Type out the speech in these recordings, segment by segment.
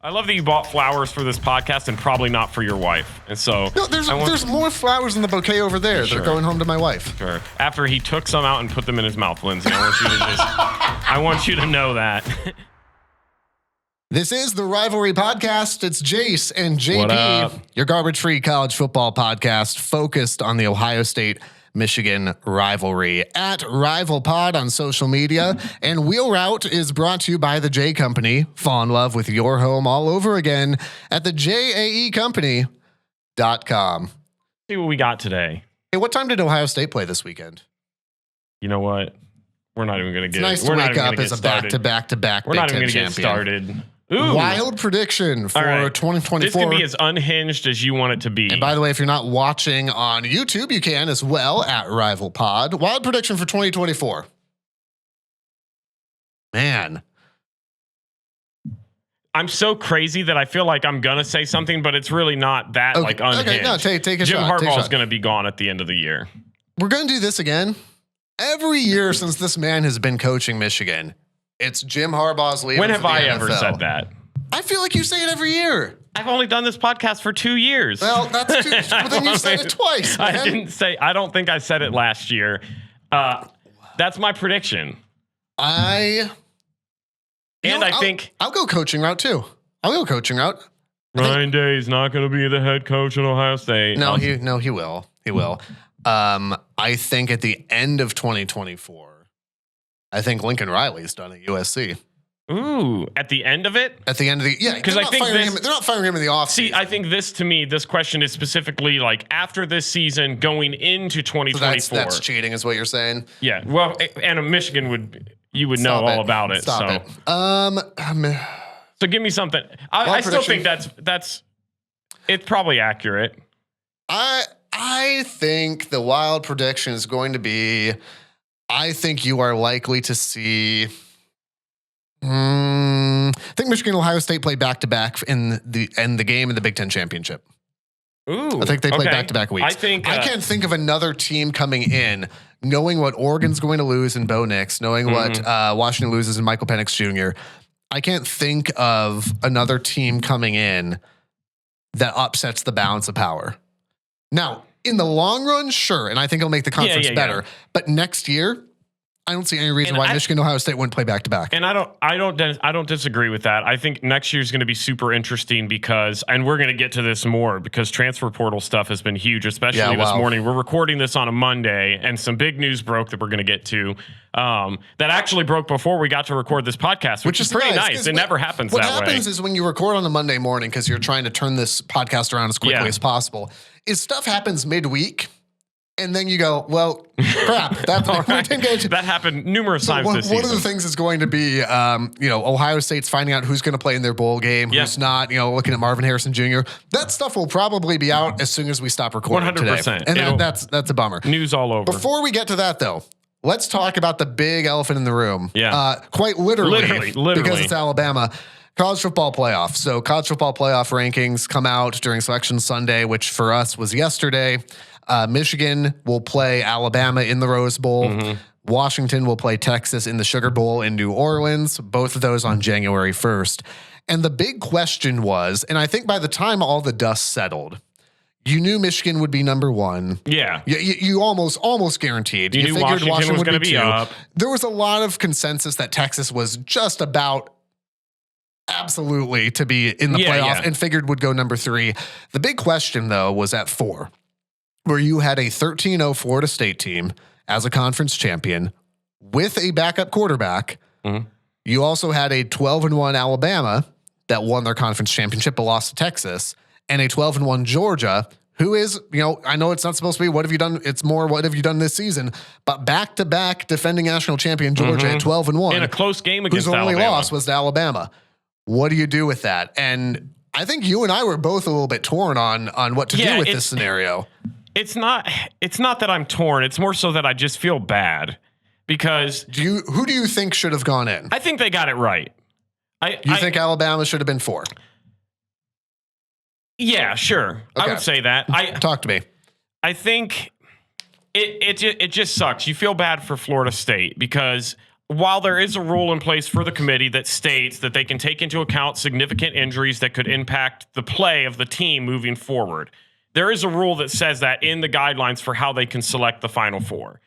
I love that you bought flowers for this podcast and probably not for your wife. And so No, there's more flowers in the bouquet over there. Sure. They're going home to my wife. Sure. After he took some out and put them in his mouth, Lindsay. I want you to know that. This is the Rivalry Podcast. It's Jace and What up? JP, your garbage-free college football podcast focused on the Ohio State-Michigan rivalry. At RivalPod on social media. And Wheel Route is brought to you by the J Company. Fall in love with your home all over again at the JAEcompany.com. See what we got today. Hey, what time did Ohio State play this weekend? You know what? We're not even going to get. It's nice to wake up as a back-to-back We're Big not even Ten going to get champion. started. Ooh. Wild prediction for 2024. This can be as unhinged as you want it to be. And by the way, if you're not watching on YouTube, you can as well at RivalPod. Wild prediction for 2024. Man. I'm so crazy that I feel like I'm going to say something, but it's really not that unhinged. Okay, no, take a Jim shot. Harbaugh is going to be gone at the end of the year. We're going to do this again. Every year since this man has been coaching Michigan, it's Jim Harbaugh's leaving. When have for the I NFL. ever said that? I feel like you say it every year. I've only done this podcast for 2 years. Well, that's too. Well, then you said it twice, man. I didn't say. I don't think I said it last year. That's my prediction. I think I'll go coaching route too. I'll go coaching route. Ryan Day is not going to be the head coach at Ohio State. No, he will. He will. I think at the end of 2024, I think Lincoln Riley's done at USC. Ooh, at the end of it? At the end of the because I think they're not firing him in the offseason. See, I think this question is specifically like after this season going into 2024. So that's cheating, is what you're saying. Yeah. Well, and Michigan would know all about it. Stop it. So give me something. I still think that's it's probably accurate. I think the wild prediction is going to be, I think you are likely to see. I think Michigan and Ohio State play back-to-back in the game in the Big Ten championship. Ooh, I think they play back-to-back weeks. I can't think of another team coming in, knowing what Oregon's going to lose in Bo Nix, knowing what Washington loses in Michael Penix Jr. I can't think of another team coming in that upsets the balance of power. Now, in the long run, sure, and I think it'll make the conference better. Yeah. But next year, I don't see any reason why Michigan and Ohio State wouldn't play back to back. And I don't disagree with that. I think next year's going to be super interesting because, and we're going to get to this more because transfer portal stuff has been huge, especially this morning. We're recording this on a Monday, and some big news broke that we're going to get to. That actually broke before we got to record this podcast, which is pretty nice. It never happens that way. What happens is when you record on a Monday morning, because you're trying to turn this podcast around as quickly as possible, is stuff happens midweek. And then you go, well, crap. That happened numerous times this season. One of the things is going to be, Ohio State's finding out who's going to play in their bowl game, who's not, looking at Marvin Harrison Jr. That stuff will probably be out as soon as we stop recording 100%. Today. And that's a bummer. News all over. Before we get to that, though, let's talk about the big elephant in the room. Yeah. Quite literally. Because it's Alabama. College football playoff. So college football playoff rankings come out during Selection Sunday, which for us was yesterday. Michigan will play Alabama in the Rose Bowl. Washington will play Texas in the Sugar Bowl in New Orleans. Both of those on January 1st. And the big question was, and I think by the time all the dust settled, you knew Michigan would be number one. Yeah. You almost guaranteed. You knew figured Washington was going to be two. up. There was a lot of consensus that Texas was just about absolutely to be in the playoff and figured would go number 3. The big question, though, was at 4. Where you had a 13-0 Florida State team as a conference champion with a backup quarterback. You also had a 12-1 Alabama that won their conference championship but lost to Texas, and a 12-1 Georgia, who is, I know it's not supposed to be what have you done, it's more what have you done this season, but back-to-back defending national champion Georgia at 12-1. In a close game against Alabama. Whose only loss was to Alabama. What do you do with that? And I think you and I were both a little bit torn on what to do with this scenario. It's not that I'm torn. It's more so that I just feel bad because who do you think should have gone in? I think they got it right. You think Alabama should have been 4? Yeah, sure. Okay. I would say that. Talk to me. I think it just sucks. You feel bad for Florida State because while there is a rule in place for the committee that states that they can take into account significant injuries that could impact the play of the team moving forward, there is a rule that says that in the guidelines for how they can select the Final Four.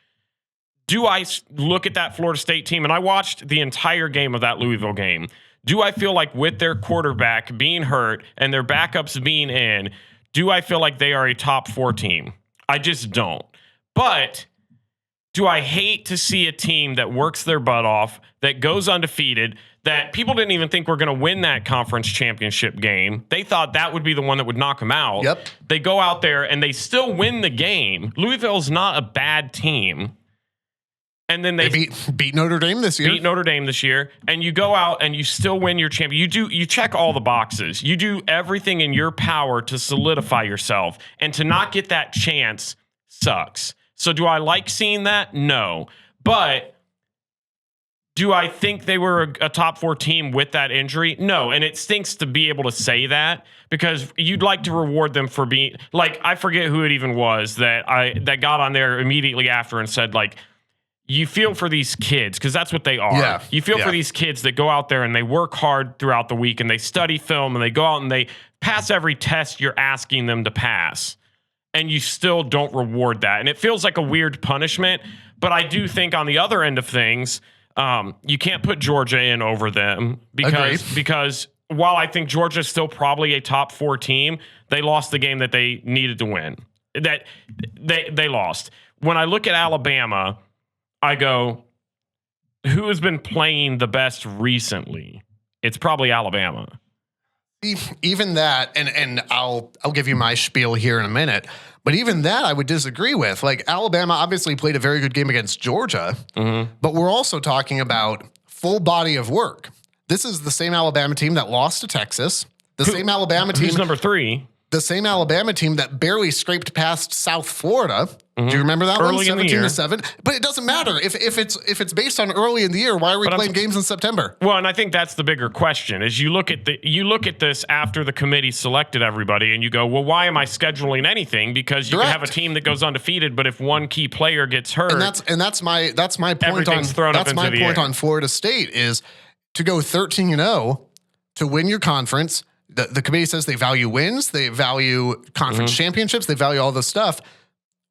Do I look at that Florida State team, and I watched the entire game of that Louisville game, do I feel like with their quarterback being hurt and their backups being in, do I feel like they are a top 4 team? I just don't. But do I hate to see a team that works their butt off, that goes undefeated, that people didn't even think were going to win that conference championship game? They thought that would be the one that would knock them out. Yep. They go out there and they still win the game. Louisville's not a bad team. And then they beat Notre Dame this year. And you go out and you still win your champion. You check all the boxes. You do everything in your power to solidify yourself. And to not get that chance sucks. So do I like seeing that? No. But do I think they were a top 4 team with that injury? No. And it stinks to be able to say that, because you'd like to reward them for being like, I forget who it even was that got on there immediately after and said, like, you feel for these kids, because that's what they are. Yeah. You feel for these kids that go out there and they work hard throughout the week and they study film and they go out and they pass every test you're asking them to pass. And you still don't reward that. And it feels like a weird punishment. But I do think on the other end of things, you can't put Georgia in over them because while I think Georgia's still probably a top 4 team, they lost the game that they needed to win. That they lost. When I look at Alabama, I go, who has been playing the best recently? It's probably Alabama. Even that, and I'll give you my spiel here in a minute, but even that I would disagree with. Like, Alabama obviously played a very good game against Georgia, but we're also talking about full body of work. This is the same Alabama team that lost to Texas, same Alabama team. Who's number 3? The same Alabama team that barely scraped past South Florida. Do you remember that early one? 17-7. But it doesn't matter if it's based on early in the year. Why are we playing games in September? Well, and I think that's the bigger question. Is you look at this after the committee selected everybody, and you go, well, why am I scheduling anything? Because you can have a team that goes undefeated, but if one key player gets hurt, and that's my point on Florida State is to go 13-0 to win your conference. The committee says they value wins, they value conference championships, they value all this stuff.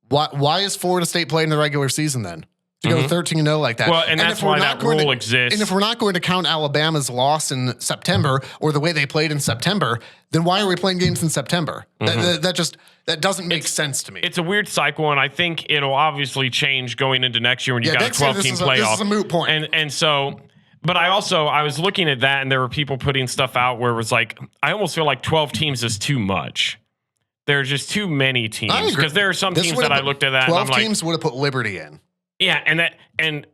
Why is Florida State playing the regular season then? To go 13-0 like that. Well, and that's why that rule exists. And if we're not going to count Alabama's loss in September or the way they played in September, then why are we playing games in September? That doesn't make sense to me. It's a weird cycle, and I think it'll obviously change going into next year when you got a 12-team playoff. This is a moot point. And so... But I was looking at that, and there were people putting stuff out where it was like, I almost feel like 12 teams is too much. There are just too many teams. Because there are some teams that I looked at that 12 and I'm teams would have put Liberty in. Yeah, and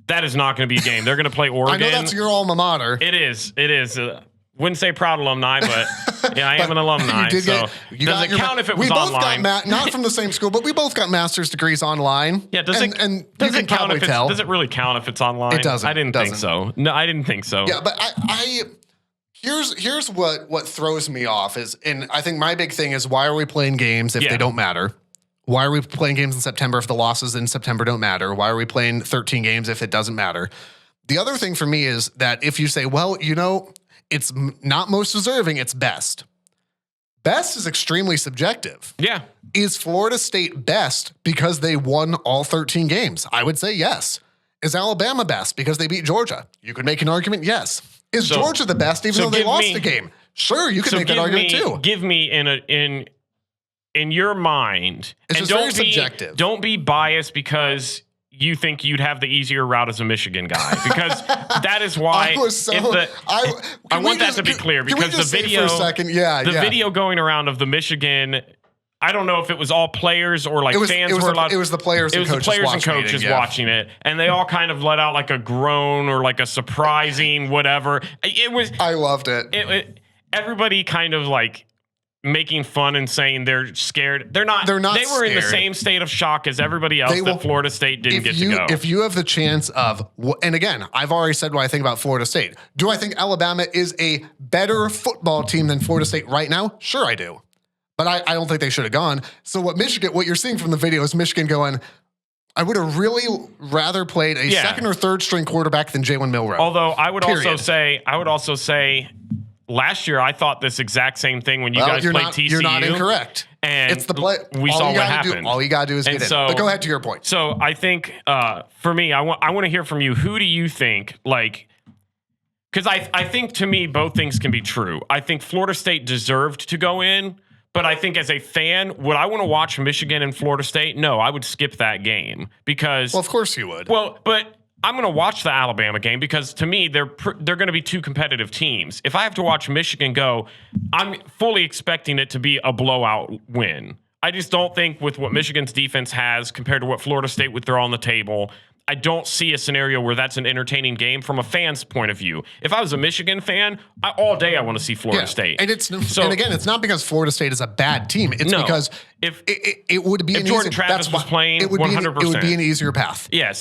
that is not going to be a game. They're going to play Oregon. I know that's your alma mater. It is. Wouldn't say proud alumni, but yeah, I am an alumni. Does it count if it was online? Not from the same school, but we both got master's degrees online. Yeah, does it count if does it really count if it's online? It doesn't. I didn't think so. No, I didn't think so. Yeah, but here's what throws me off is, and I think my big thing is, why are we playing games if they don't matter? Why are we playing games in September if the losses in September don't matter? Why are we playing 13 games if it doesn't matter? The other thing for me is that if you say, well, it's not most deserving, it's best. Best is extremely subjective. Yeah. Is Florida State best because they won all 13 games? I would say yes. Is Alabama best because they beat Georgia? You could make an argument, yes. Is Georgia the best even though they lost the game? Sure, you could make that argument too. Give me in your mind. It's just very subjective. Don't be biased because you think you'd have the easier route as a Michigan guy, because that is why I want that to be clear, because the video video going around of the Michigan, I don't know if it was all players or fans were allowed. It was the players and coaches watching it, and they all kind of let out like a groan or like a surprising whatever. I loved it. Everybody kind of making fun and saying they're scared. They're not. They were in the same state of shock as everybody else that Florida State didn't get to go. If you have the chance of, and again, I've already said what I think about Florida State. Do I think Alabama is a better football team than Florida State right now? Sure, I do. But I don't think they should have gone. So what you're seeing from the video is Michigan going, I would have really rather played a second or third string quarterback than Jalen Milroe. Although I would also say, last year I thought this exact same thing when you guys played TCU. You're not incorrect. And it's the play. We saw what happened. All you gotta do is get in. But go ahead to your point. So I think for me, I want to hear from you. Who do you think because I think to me both things can be true. I think Florida State deserved to go in. But I think as a fan, would I want to watch Michigan and Florida State? No, I would skip that game because. Well, of course you would. Well, but I'm going to watch the Alabama game because to me they're going to be two competitive teams. If I have to watch Michigan go, I'm fully expecting it to be a blowout win. I just don't think with what Michigan's defense has compared to what Florida State would throw on the table. I don't see a scenario where that's an entertaining game from a fan's point of view. If I was a Michigan fan, all day I want to see Florida State. And again, it's not because Florida State is a bad team. It's because if it would be if Jordan Travis was playing, it would 100%. It would be an easier path. Yes,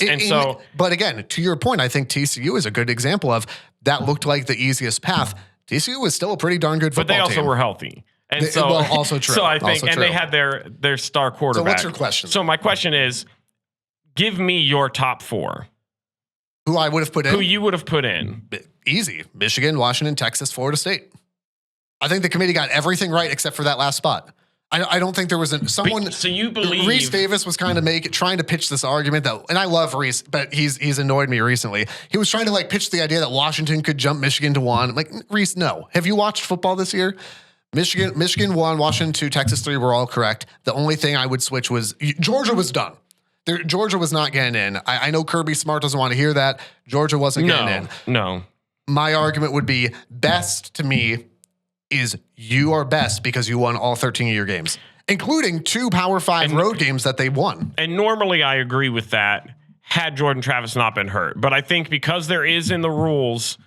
but again, to your point, I think TCU is a good example of that looked like the easiest path. TCU was still a pretty darn good football team. But they also were healthy. And also true. So I think, they had their star quarterback. So what's your question? So my question is, give me your top four. Who I would have put in? Who you would have put in. Easy. Michigan, Washington, Texas, Florida State. I think the committee got everything right except for that last spot. I don't think there was someone. So you believe Reese Davis was kind of trying to pitch this argument that, and I love Reese, but he's annoyed me recently. He was trying to pitch the idea that Washington could jump Michigan to 1. I'm like, Reese, no. Have you watched football this year? Michigan 1, Washington 2, Texas 3 were all correct. The only thing I would switch was Georgia was done. Georgia was not getting in. I know Kirby Smart doesn't want to hear that. Georgia wasn't getting in. No. My argument would be best to me is you are best because you won all 13 of your games, including 2 Power 5 road games that they won. And normally I agree with that had Jordan Travis not been hurt. But I think because there is in the rules,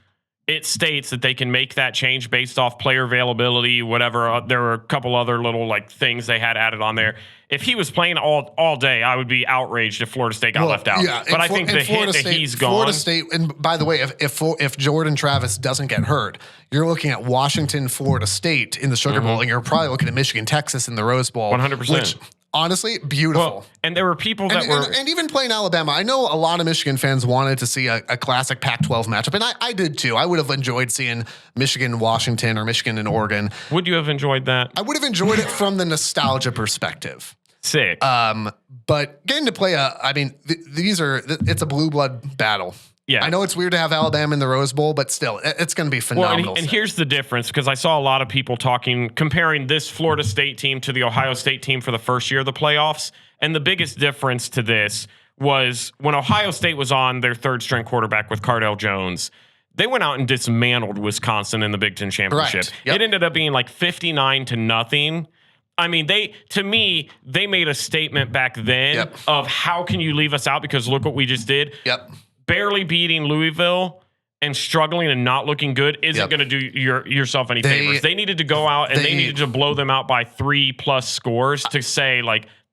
it states that they can make that change based off player availability, whatever. There were a couple other little things they had added on there. If he was playing all day, I would be outraged if Florida State got left out. Yeah, but I think the hit that he's gone. Florida State, and by the way, if Jordan Travis doesn't get hurt, you're looking at Washington, Florida State in the Sugar Bowl, and you're probably looking at Michigan, Texas in the Rose Bowl. 100%. Which, honestly, beautiful. Well, and there were people that were... And even playing Alabama, I know a lot of Michigan fans wanted to see a classic Pac-12 matchup, and I did too. I would have enjoyed seeing Michigan, Washington, or Michigan and Oregon. Would you have enjoyed that? I would have enjoyed it from the nostalgia perspective. Sick. But getting to play it's a blue blood battle. Yeah. I know it's weird to have Alabama in the Rose Bowl, but still, it's going to be phenomenal. Well, and here's the difference, because I saw a lot of people comparing this Florida State team to the Ohio State team for the first year of the playoffs. And the biggest difference to this was when Ohio State was on their third string quarterback with Cardell Jones, they went out and dismantled Wisconsin in the Big Ten Championship. Yep. It ended up being 59-0. I mean, they made a statement back then of how can you leave us out because look what we just did. Yep. Barely beating Louisville and struggling and not looking good isn't going to do yourself any favors. They needed to go out and they needed to blow them out by 3+ scores to say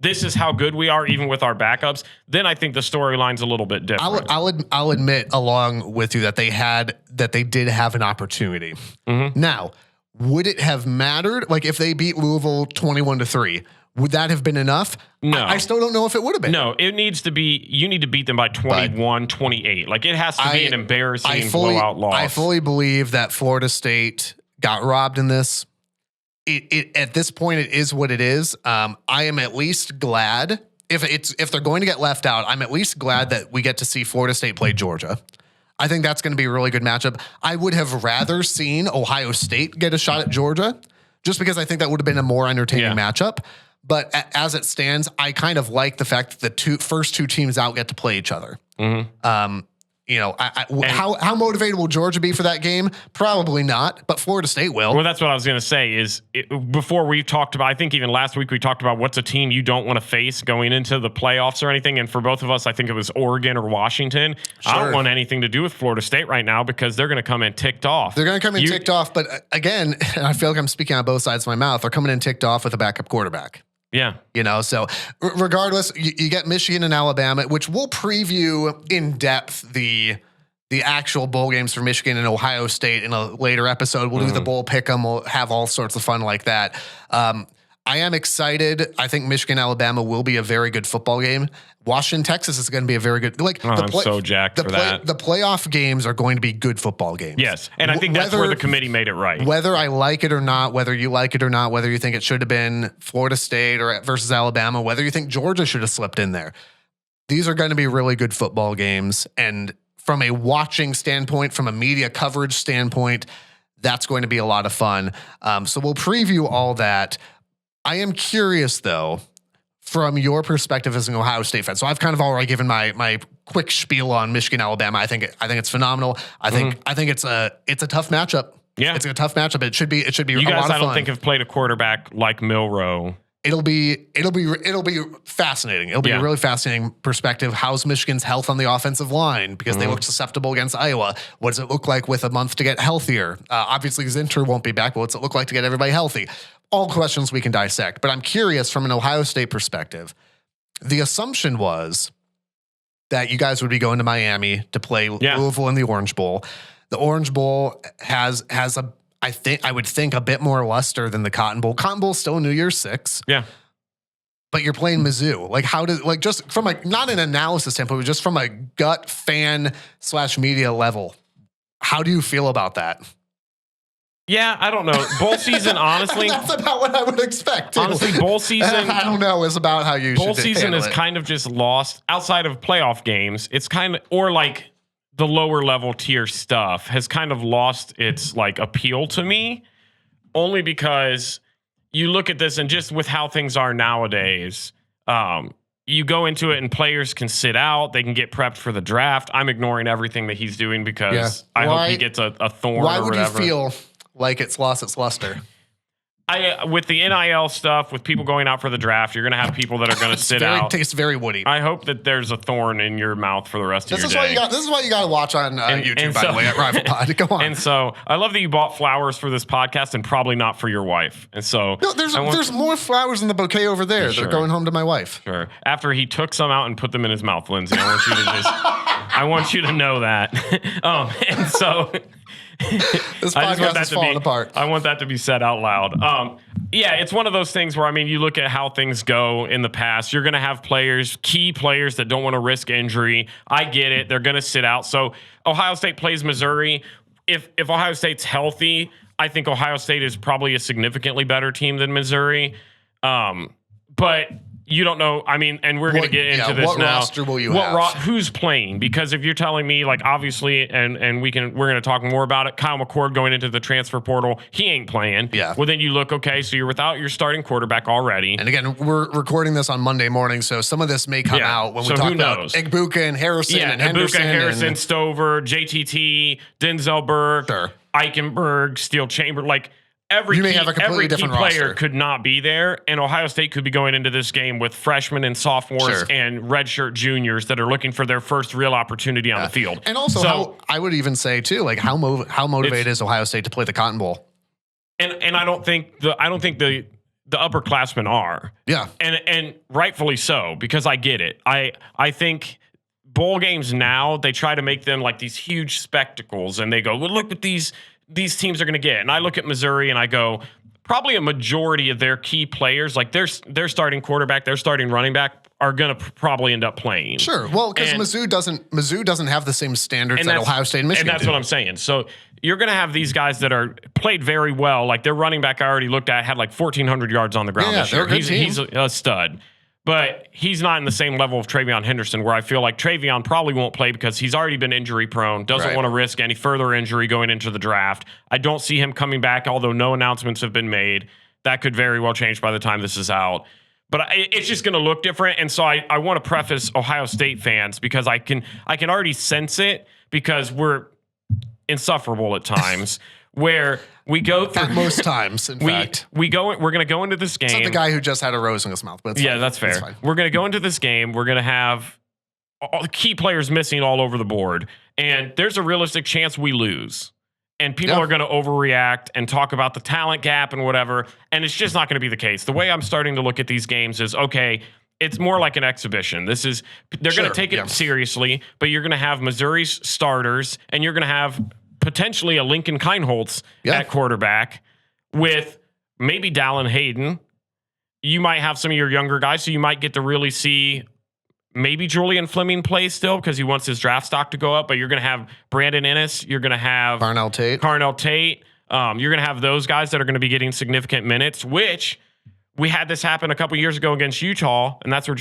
this is how good we are even with our backups. Then I think the storyline's a little bit different. I'll admit along with you that they did have an opportunity. Mm-hmm. Now, would it have mattered? If they beat Louisville 21-3, would that have been enough? No. I still don't know if it would have been. No, it needs to be, you need to beat them by 21, 28. It has to be an embarrassing blowout loss. I fully believe that Florida State got robbed in this. At this point, it is what it is. I am at least glad if they're going to get left out, I'm at least glad that we get to see Florida State play Georgia. I think that's going to be a really good matchup. I would have rather seen Ohio State get a shot at Georgia just because I think that would have been a more entertaining matchup. But as it stands, I kind of like the fact that the first two teams out get to play each other. Mm-hmm. How motivated will Georgia be for that game? Probably not, but Florida State will. Well, that's what I was going to say before we talked about, I think even last week we talked about what's a team you don't want to face going into the playoffs or anything. And for both of us, I think it was Oregon or Washington. Sure. I don't want anything to do with Florida State right now because they're going to come in ticked off. They're going to come in ticked off. But again, I feel like I'm speaking on both sides of my mouth. They're coming in ticked off with a backup quarterback. Yeah. So regardless, you get Michigan and Alabama, which we'll preview in depth the actual bowl games for Michigan and Ohio State in a later episode. We'll do the bowl pick 'em. We'll have all sorts of fun like that. I am excited. I think Michigan, Alabama will be a very good football game. Washington, Texas is going to be a very good. I'm so jacked for that. The playoff games are going to be good football games. Yes, and I think that's where the committee made it right. Whether I like it or not, whether you like it or not, whether you think it should have been Florida State or versus Alabama, whether you think Georgia should have slipped in there, these are going to be really good football games. And from a watching standpoint, from a media coverage standpoint, that's going to be a lot of fun. So we'll preview all that. I am curious, though, from your perspective as an Ohio State fan. So I've kind of already given my quick spiel on Michigan, Alabama. I think it's phenomenal. I think it's a tough matchup. Yeah, it's a tough matchup. It should be. You guys, a lot of fun. I don't think have played a quarterback like Milroe. It'll be fascinating. It'll be a really fascinating perspective. How's Michigan's health on the offensive line? Because they look susceptible against Iowa. What does it look like with a month to get healthier? Obviously, Zinter won't be back, but what's it look like to get everybody healthy? All questions we can dissect. But I'm curious from an Ohio State perspective. The assumption was that you guys would be going to Miami to play Louisville in the Orange Bowl. The Orange Bowl has I would think a bit more luster than the Cotton Bowl. Cotton Bowl still New Year's 6. Yeah. But you're playing Mizzou. Just from not an analysis standpoint, but just from a gut fan / media level, how do you feel about that? Yeah, I don't know. Bowl season, honestly. That's about what I would expect, too. Honestly, bowl season. I don't know, is about how you bowl should season is it. kind of just lost outside of playoff games. It's kind of, or like the lower level tier stuff has kind of lost its like appeal to me, only because you look at this and just with how things are nowadays, you go into it and players can sit out. They can get prepped for the draft. I'm ignoring everything that he's doing because I hope he gets a thorn or whatever. Why would you feel like it's lost its luster? With the NIL stuff, with people going out for the draft, you're going to have people that are going to sit out. Tastes very woody. I hope that there's a thorn in your mouth for the rest of your day. This is why you got to watch on YouTube, by the way, at Rival Pod. Go on. And so I love that you bought flowers for this podcast and probably not for your wife. And so there's more flowers in the bouquet over there. Sure. They're going home to my wife. Sure. After he took some out and put them in his mouth, Lindsay, I want you to know that. And so this podcast is falling apart. I want that to be said out loud. Yeah, it's one of those things where, I mean, you look at how things go in the past. You're going to have key players that don't want to risk injury. I get it. They're going to sit out. So Ohio State plays Missouri. If Ohio State's healthy, I think Ohio State is probably a significantly better team than Missouri. But you don't know. I mean, and we're going to get into this what now. What roster will you have? Who's playing? Because if you're telling me, like, obviously, and we're going to talk more about it. Kyle McCord going into the transfer portal, he ain't playing. Yeah. Well, then you look, okay, so you're without your starting quarterback already. And again, we're recording this on Monday morning, so some of this may come out when we talk about Igbuka and Harrison and Henderson. Harrison, Stover, JTT, Denzel Burke, Eichenberg, Steele Chamber, like. Every key player could not be there, and Ohio State could be going into this game with freshmen and sophomores and redshirt juniors that are looking for their first real opportunity on the field. And also, how I would even say too, like how motivated is Ohio State to play the Cotton Bowl? And I don't think the upperclassmen are. Yeah, and rightfully so, because I get it. I think bowl games now, they try to make them like these huge spectacles, and they go, well, look what these teams are going to get. And I look at Missouri and I go, probably a majority of their key players, like their starting quarterback, their starting running back, are going to probably end up playing. Sure. Well, because Mizzou doesn't have the same standards that Ohio State and Michigan do. And that's what I'm saying. So you're going to have these guys that are played very well. Like their running back I already looked at had like 1,400 yards on the ground this year. He's a stud. But he's not in the same level of Travion Henderson, where I feel like Travion probably won't play because he's already been injury prone, doesn't want to risk any further injury going into the draft. I don't see him coming back, although no announcements have been made. That could very well change by the time this is out. But it's just going to look different. And so I want to preface Ohio State fans because I can already sense it because we're insufferable at times. Where we go through at most times, in fact, we're going to go into this game. It's not the guy who just had a rose in his mouth, but that's fair. We're going to go into this game. We're going to have all the key players missing all over the board, and there's a realistic chance we lose. And people are going to overreact and talk about the talent gap and whatever, and it's just not going to be the case. The way I'm starting to look at these games is okay. It's more like an exhibition. They're going to take it seriously, but you're going to have Missouri's starters, and you're going to have potentially a Lincoln Kienholz at quarterback with maybe Dallin Hayden you might have some of your younger guys, so you might get to really see maybe Julian Fleming play still because he wants his draft stock to go up, but you're going to have Brandon Ennis. You're going to have Carnell Tate. You're going to have those guys that are going to be getting significant minutes, which we had this happen a couple years ago against Utah, and that's where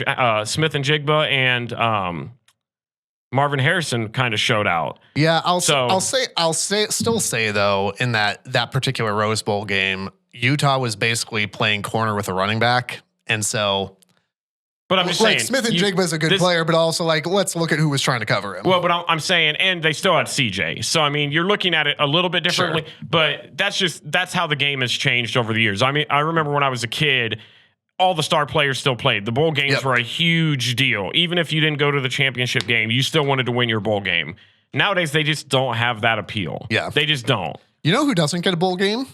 Smith and Jigba and Marvin Harrison kind of showed out. Yeah, I'll still say though, in that particular Rose Bowl game, Utah was basically playing corner with a running back, and so. But I'm just saying, Smith and Jigba is a good player, but also let's look at who was trying to cover him. Well, but I'm saying, and they still had CJ. So I mean, you're looking at it a little bit differently. Sure. But that's how the game has changed over the years. I mean, I remember when I was a kid, all the star players still played. The bowl games were a huge deal. Even if you didn't go to the championship game, you still wanted to win your bowl game. Nowadays, they just don't have that appeal. Yeah, they just don't. You know who doesn't get a bowl game?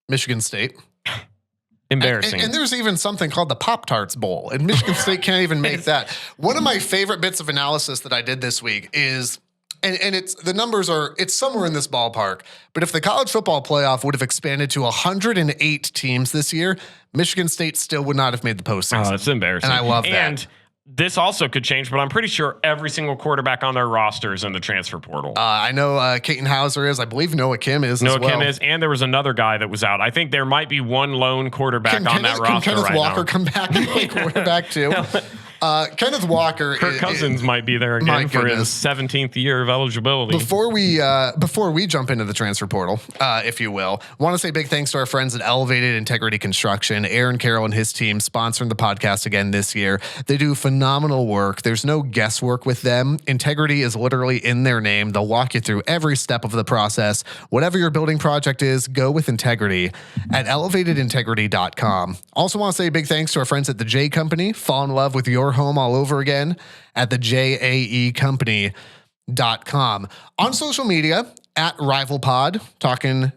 Michigan State. Embarrassing. And there's even something called the Pop-Tarts Bowl, and Michigan State can't even make that. One of my favorite bits of analysis that I did this week is, and it's somewhere in this ballpark, but if the college football playoff would have expanded to 108 teams this year, Michigan State still would not have made the postseason. Oh, it's embarrassing. And I love that. And this also could change, but I'm pretty sure every single quarterback on their roster is in the transfer portal. I know Caton Hauser is. I believe Noah Kim is as well. Noah Kim is, and there was another guy that was out. I think there might be one lone quarterback on that roster Can Kenneth right Walker now. come back and play quarterback too? Kenneth Walker. Kirk Cousins might be there again for his 17th year of eligibility. Before we jump into the transfer portal, if you will, want to say big thanks to our friends at Elevated Integrity Construction. Aaron Carroll and his team sponsoring the podcast again this year. They do phenomenal work. There's no guesswork with them. Integrity is literally in their name. They'll walk you through every step of the process. Whatever your building project is, go with Integrity at elevatedintegrity.com. Also want to say big thanks to our friends at the J Company. Fall in love with your home all over again at the jaecompany.com. On social media at RivalPod, talking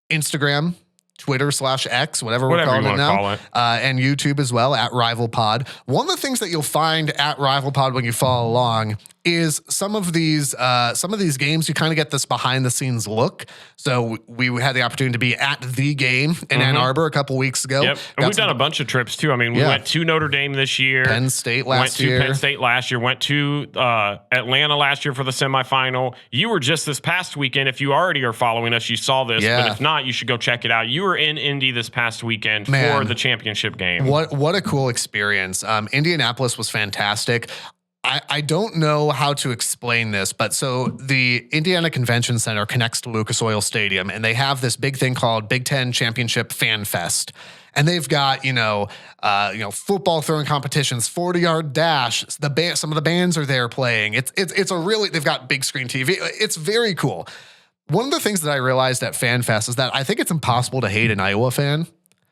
Instagram, Twitter /X, whatever we're calling it now, and YouTube as well at RivalPod. One of the things that you'll find at RivalPod when you follow along is some of these games, you kind of get this behind the scenes look. So we had the opportunity to be at the game in Ann Arbor a couple weeks ago. Yep. And we've done a bunch of trips too. I mean, we went to Notre Dame this year. Penn State last year. Went to Penn State last year. Went to Atlanta last year for the semifinal. You were just this past weekend. If you already are following us, you saw this. Yeah. But if not, you should go check it out. You were in Indy this past weekend for the championship game. What a cool experience. Indianapolis was fantastic. I don't know how to explain this, but so the Indiana Convention Center connects to Lucas Oil Stadium, and they have this big thing called Big Ten Championship Fan Fest. And they've got, football throwing competitions, 40-yard dash. Some of the bands are there playing. It's a really, they've got big screen TV. It's very cool. One of the things that I realized at Fan Fest is that I think it's impossible to hate an Iowa fan.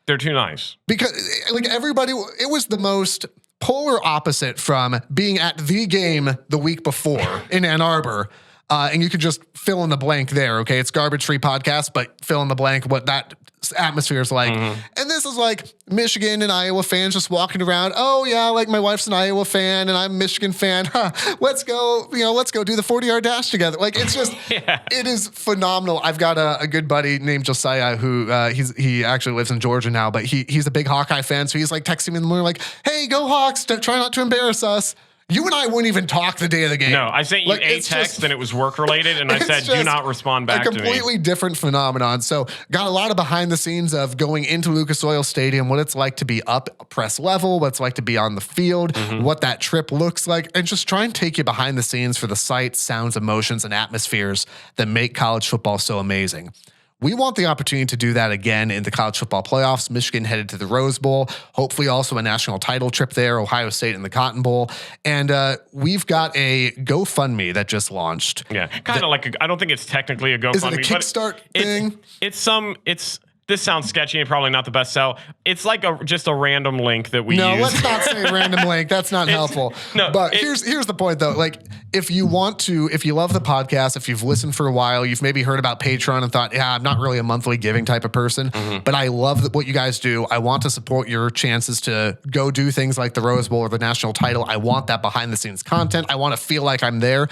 They're too nice. Because everybody, it was the most polar opposite from being at the game the week before in Ann Arbor. And you could just fill in the blank there. Okay. It's Garbage Free Podcast, but fill in the blank what that atmosphere is like. And this is like Michigan and Iowa fans just walking around. Oh yeah, like my wife's an Iowa fan and I'm a Michigan fan. Huh, let's go do the 40-yard dash together. Like it's just, It is phenomenal. I've got a good buddy named Josiah who he actually lives in Georgia now, but he's a big Hawkeye fan. So he's like texting me in the morning like, hey, go Hawks, try not to embarrass us. You and I wouldn't even talk the day of the game. No, I sent you a text and it was work related, and I said, do not respond back to me. A completely different phenomenon. So got a lot of behind the scenes of going into Lucas Oil Stadium, what it's like to be up press level, what it's like to be on the field, what that trip looks like, and just try and take you behind the scenes for the sights, sounds, emotions, and atmospheres that make college football so amazing. We want the opportunity to do that again in the college football playoffs. Michigan headed to the Rose Bowl, hopefully also a national title trip there, Ohio State in the Cotton Bowl. And we've got a GoFundMe that just launched. Yeah, kind of like I don't think it's technically a GoFundMe. Is it a Kickstart thing? This sounds sketchy and probably not the best sell. It's like just a random link that we use. No, let's not say random link. That's not helpful. No, but here's the point though. Like if you love the podcast, if you've listened for a while, you've maybe heard about Patreon and thought, yeah, I'm not really a monthly giving type of person, but I love what you guys do. I want to support your chances to go do things like the Rose Bowl or the national title. I want that behind the scenes content. I want to feel like I'm there.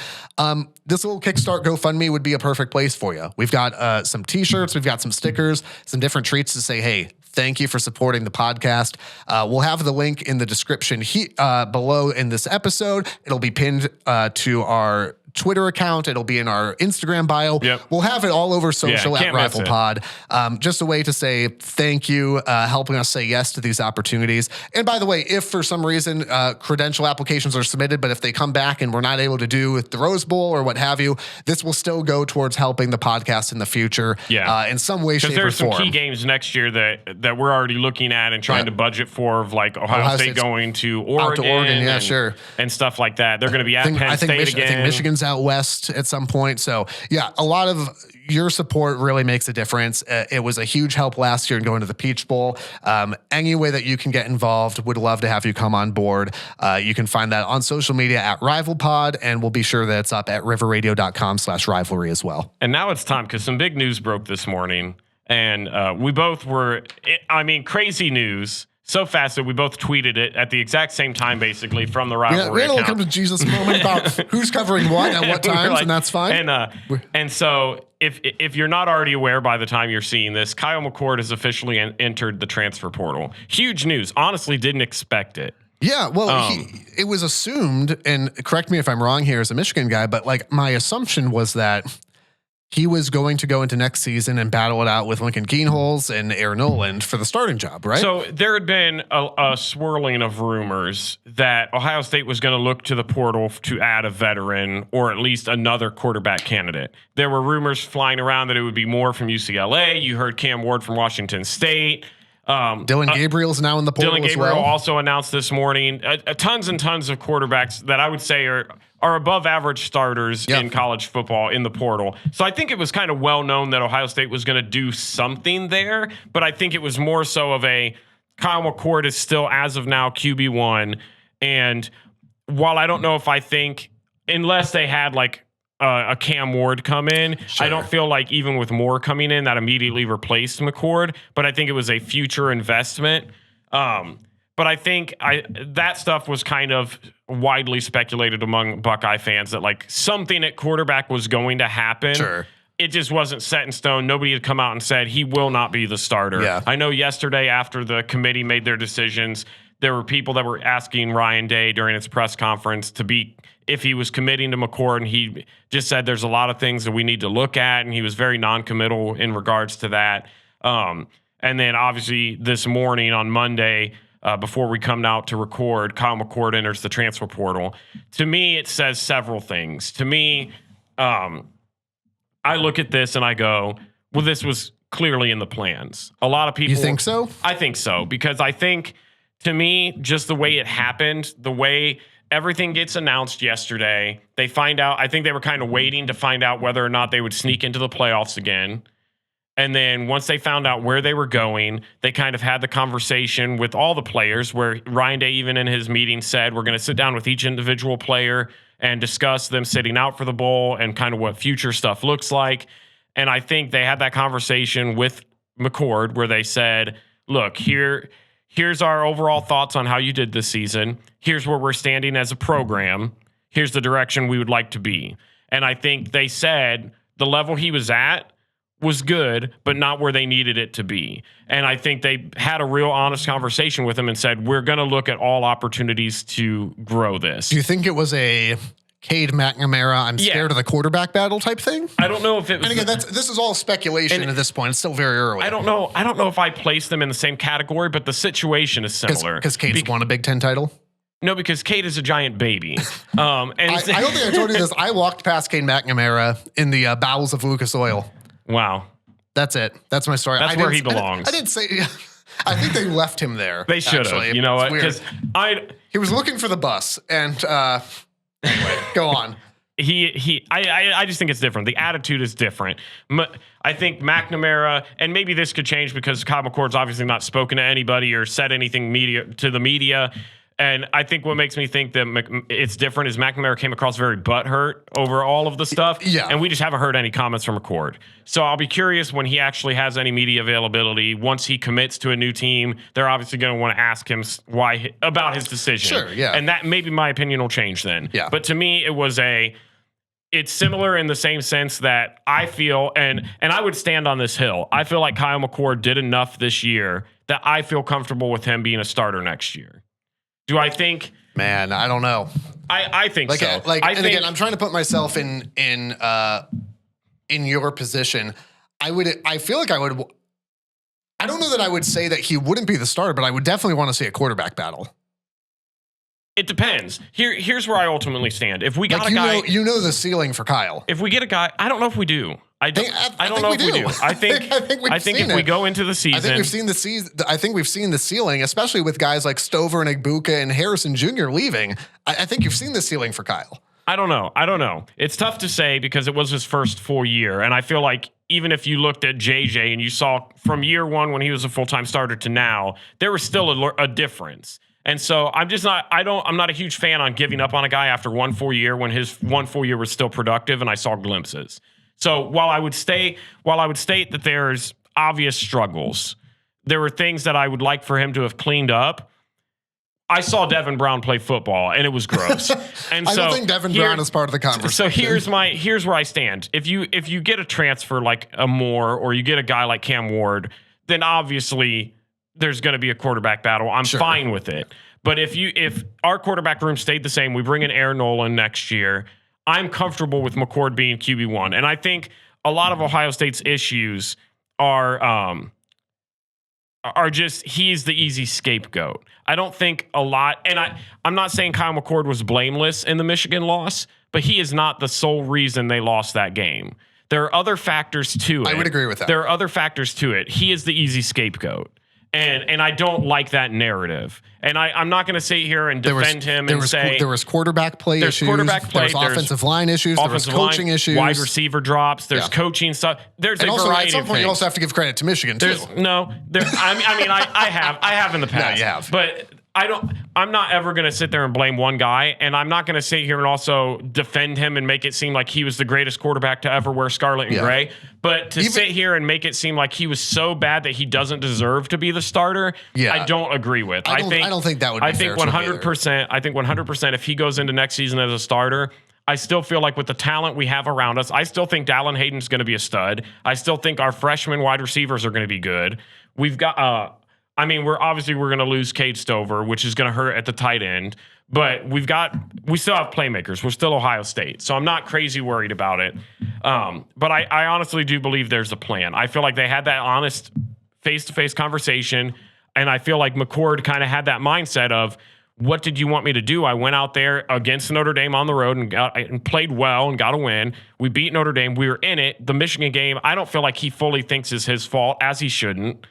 This little Kickstart GoFundMe would be a perfect place for you. We've got some t-shirts, we've got some stickers, some different treats to say, hey, thank you for supporting the podcast. We'll have the link in the description below in this episode. It'll be pinned to our Twitter account. It'll be in our Instagram bio. Yep. We'll have it all over social at miss Rifle Pod. Just a way to say thank you, helping us say yes to these opportunities. And by the way, if for some reason credential applications are submitted, but if they come back and we're not able to do the Rose Bowl or what have you, this will still go towards helping the podcast in the future. In some way, shape, or form. There's some key games next year that we're already looking at and trying to budget for, of like Ohio State going to Oregon. Out to Oregon, sure. And stuff like that. They're going to be at Penn State again. I think Michigan's out west at some point. So yeah, a lot of your support really makes a difference. It was a huge help last year in going to the Peach Bowl. Any way that you can get involved, would love to have you come on board. You can find that on social media at RivalPod, and we'll be sure that it's up at riverradio.com/rivalry as well. And now it's time, because some big news broke this morning, and we both were, crazy news. So fast that we both tweeted it at the exact same time, basically, from the Rivalry we had a account. come to Jesus moment about who's covering what at what times, and that's fine. And so if you're not already aware by the time you're seeing this, Kyle McCord has officially entered the transfer portal. Huge news. Honestly, didn't expect it. Yeah, well, it was assumed, and correct me if I'm wrong here as a Michigan guy, but like my assumption was that he was going to go into next season and battle it out with Lincoln Keenholz and Aaron Noland for the starting job, right? So there had been a swirling of rumors that Ohio State was going to look to the portal to add a veteran or at least another quarterback candidate. There were rumors flying around that it would be more from UCLA. You heard Cam Ward from Washington State. Dylan Gabriel's now in the portal Dylan Gabriel as well. also announced this morning tons and tons of quarterbacks that I would say are above average starters in college football in the portal. So I think it was kind of well known that Ohio State was going to do something there, but I think it was more so of a Kyle McCord is still, as of now, QB1. And while I don't know if I think, unless they had like a Cam Ward come in, I don't feel like even with Moore coming in that immediately replaced McCord, but I think it was a future investment. But I think that stuff was kind of widely speculated among Buckeye fans that like something at quarterback was going to happen. Sure. It just wasn't set in stone. Nobody had come out and said he will not be the starter. Yeah. I know yesterday after the committee made their decisions, there were people that were asking Ryan Day during his press conference if he was committing to McCord, and he just said there's a lot of things that we need to look at, and he was very non-committal in regards to that. And then obviously this morning on Monday, before we come out to record, Kyle McCord enters the transfer portal. To me, it says several things. To me, I look at this and I go, well, this was clearly in the plans. A lot of people... You think so? I think so, because I think, to me, just the way it happened, the way everything gets announced yesterday, they find out... I think they were kind of waiting to find out whether or not they would sneak into the playoffs again. And then once they found out where they were going, they kind of had the conversation with all the players, where Ryan Day, even in his meeting, said, we're going to sit down with each individual player and discuss them sitting out for the bowl and kind of what future stuff looks like. And I think they had that conversation with McCord where they said, look, here's our overall thoughts on how you did this season. Here's where we're standing as a program. Here's the direction we would like to be. And I think they said the level he was at was good, but not where they needed it to be. And I think they had a real honest conversation with him and said, we're going to look at all opportunities to grow this. Do you think it was a Cade McNamara, I'm scared of the quarterback battle type thing? I don't know if it was. And again, this is all speculation at this point. It's still very early. I don't know if I place them in the same category, but the situation is similar. Because Cade's won a Big Ten title? No, because Cade is a giant baby. And I don't think I told you this. I walked past Cade McNamara in the bowels of Lucas Oil. Wow. That's it. That's my story. That's where he belongs. I didn't say... I think they left him there. They should have. You know what? Because he was looking for the bus, and anyway, go on. I just think it's different. The attitude is different. I think McNamara, and maybe this could change because Kyle McCord's obviously not spoken to anybody or said anything to the media. And I think what makes me think that it's different is McNamara came across very butthurt over all of the stuff. Yeah. And we just haven't heard any comments from McCord. So I'll be curious when he actually has any media availability. Once he commits to a new team, they're obviously going to want to ask him about his decision. Sure, yeah. And that maybe my opinion will change then. Yeah. But to me, it's similar in the same sense that I feel, and I would stand on this hill. I feel like Kyle McCord did enough this year that I feel comfortable with him being a starter next year. Do I think? Man, I don't know. I think so. Again, I'm trying to put myself in your position. I feel like I would. I don't know that I would say that he wouldn't be the starter, but I would definitely want to see a quarterback battle. It depends. Here's where I ultimately stand. If we got a guy, you know the ceiling for Kyle. If we get a guy, I don't know if we do. I don't know if we do. I think if we go into the season, I think we've seen the ceiling, especially with guys like Stover and Igbuka and Harrison Jr. leaving. I think you've seen the ceiling for Kyle. I don't know. It's tough to say because it was his first full year, and I feel like even if you looked at JJ and you saw from year one when he was a full-time starter to now, there was still a difference. And so I'm not a huge fan on giving up on a guy after 1 full year when his 1 full year was still productive and I saw glimpses. So while I would state that there's obvious struggles, there were things that I would like for him to have cleaned up. I saw Devin Brown play football and it was gross. And I don't think Devin Brown is part of the conversation. So here's where I stand. If you get a transfer like a Moore or you get a guy like Cam Ward, then obviously there's going to be a quarterback battle. I'm fine with it. But if our quarterback room stayed the same, we bring in Aaron Nolan next year, I'm comfortable with McCord being QB1. And I think a lot of Ohio State's issues are just he's the easy scapegoat. I don't think a lot, and I'm not saying Kyle McCord was blameless in the Michigan loss, but he is not the sole reason they lost that game. There are other factors to it. I would agree with that. There are other factors to it. He is the easy scapegoat. And I don't like that narrative. And I'm not going to sit here and defend him and say there was quarterback play issues. There was offensive line issues. There was coaching issues. Wide receiver drops. There's coaching stuff. There's a variety of things. At some point, you also have to give credit to Michigan too. I have in the past. No, you have. But I'm not ever going to sit there and blame one guy, and I'm not going to sit here and also defend him and make it seem like he was the greatest quarterback to ever wear scarlet and gray. But to sit here and make it seem like he was so bad that he doesn't deserve to be the starter, I don't agree with. I don't think that would be fair. I think 100% if he goes into next season as a starter, I still feel like with the talent we have around us, I still think Dallin Hayden's going to be a stud. I still think our freshman wide receivers are going to be good. We've got we're going to lose Cade Stover, which is going to hurt at the tight end, but we still have playmakers. We're still Ohio State, so I'm not crazy worried about it. But I honestly do believe there's a plan. I feel like they had that honest face-to-face conversation, and I feel like McCord kind of had that mindset of, what did you want me to do? I went out there against Notre Dame on the road and played well and got a win. We beat Notre Dame. We were in it. The Michigan game, I don't feel like he fully thinks is his fault, as he shouldn't.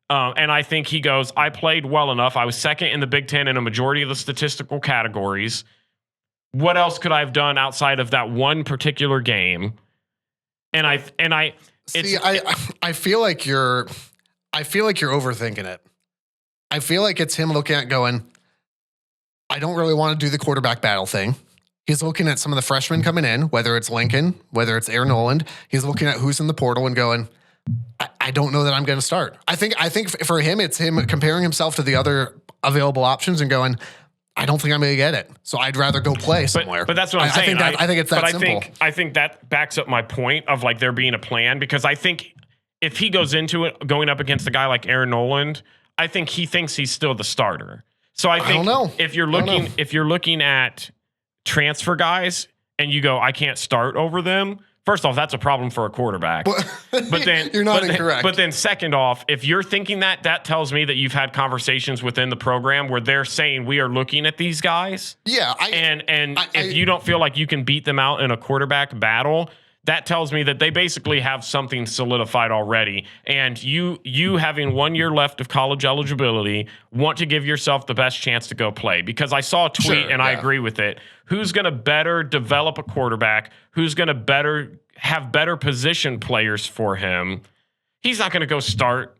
And I think he goes, I played well enough. I was second in the Big Ten in a majority of the statistical categories. What else could I have done outside of that one particular game? I feel like you're overthinking it. I feel like it's him looking at going, I don't really want to do the quarterback battle thing. He's looking at some of the freshmen coming in, whether it's Lincoln, whether it's Aaron Noland. He's looking at who's in the portal and going, I don't know that I'm going to start. I think for him, it's him comparing himself to the other available options and going, I don't think I'm going to get it. So I'd rather go play somewhere. But that's what I'm saying. I think it's that simple. I think that backs up my point of like there being a plan, because I think if he goes into it going up against a guy like Aaron Noland, I think he thinks he's still the starter. So I think if you're looking at transfer guys and you go, I can't start over them. First off, that's a problem for a quarterback. But then you're not incorrect. But then second off, if you're thinking that tells me that you've had conversations within the program where they're saying we are looking at these guys. Yeah. If you don't feel like you can beat them out in a quarterback battle, that tells me that they basically have something solidified already. And you having 1 year left of college eligibility, want to give yourself the best chance to go play. Because I saw a tweet I agree with it. Who's going to better develop a quarterback? Who's going to have better position players for him? He's not going to go start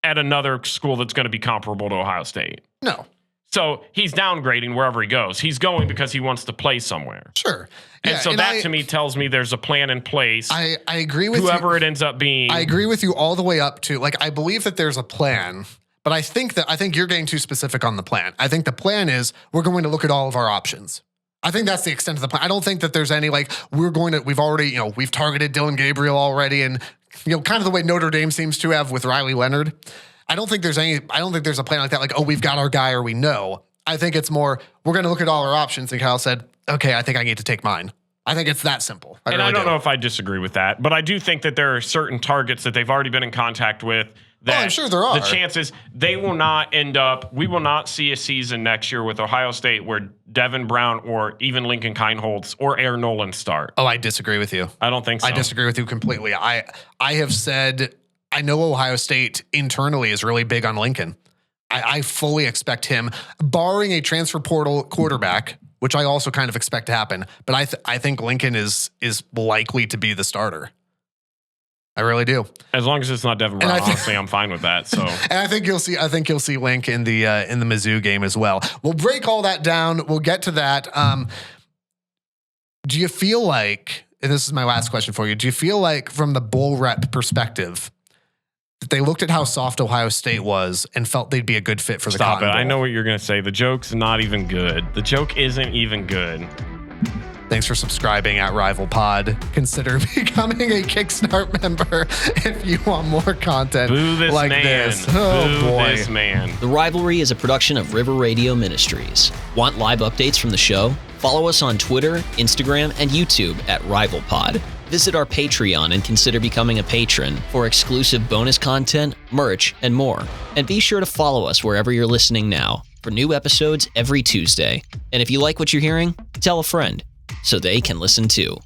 at another school that's going to be comparable to Ohio State. No. So he's downgrading wherever he goes. He's going because he wants to play somewhere. Sure. And so that to me tells me there's a plan in place. I agree with whoever it ends up being. I agree with you all the way up to, like, I believe that there's a plan, but I think you're getting too specific on the plan. I think the plan is we're going to look at all of our options. I think that's the extent of the plan. I don't think that there's any we've targeted Dylan Gabriel already, and kind of the way Notre Dame seems to have with Riley Leonard. I don't think there's a plan like that. Like, oh, we've got our guy or we know. I think it's more, we're going to look at all our options. And Kyle said, okay, I think I need to take mine. I think it's that simple. I don't know if I disagree with that, but I do think that there are certain targets that they've already been in contact with. That I'm sure there are. The chances we will not see a season next year with Ohio State where Devin Brown or even Lincoln Kienholz or Aaron Nolan start. Oh, I disagree with you. I don't think so. I disagree with you completely. I have said, I know Ohio State internally is really big on Lincoln. I fully expect him, barring a transfer portal quarterback, which I also kind of expect to happen. But I think Lincoln is likely to be the starter. I really do. As long as it's not Devin Brown, honestly, I'm fine with that. So, and I think you'll see Link in the Mizzou game as well. We'll break all that down. We'll get to that. Do you feel like, and this is my last question for you, do you feel like from the bull rep perspective that they looked at how soft Ohio State was and felt they'd be a good fit for the Cotton Bowl? I know what you're going to say. The joke's not even good. The joke isn't even good. Thanks for subscribing at Rival Pod. Consider becoming a Kickstart member if you want more content like this. Oh, boy. This man. The Rivalry is a production of River Radio Ministries. Want live updates from the show? Follow us on Twitter, Instagram, and YouTube at Rival Pod. Visit our Patreon and consider becoming a patron for exclusive bonus content, merch, and more. And be sure to follow us wherever you're listening now for new episodes every Tuesday. And if you like what you're hearing, tell a friend so they can listen too.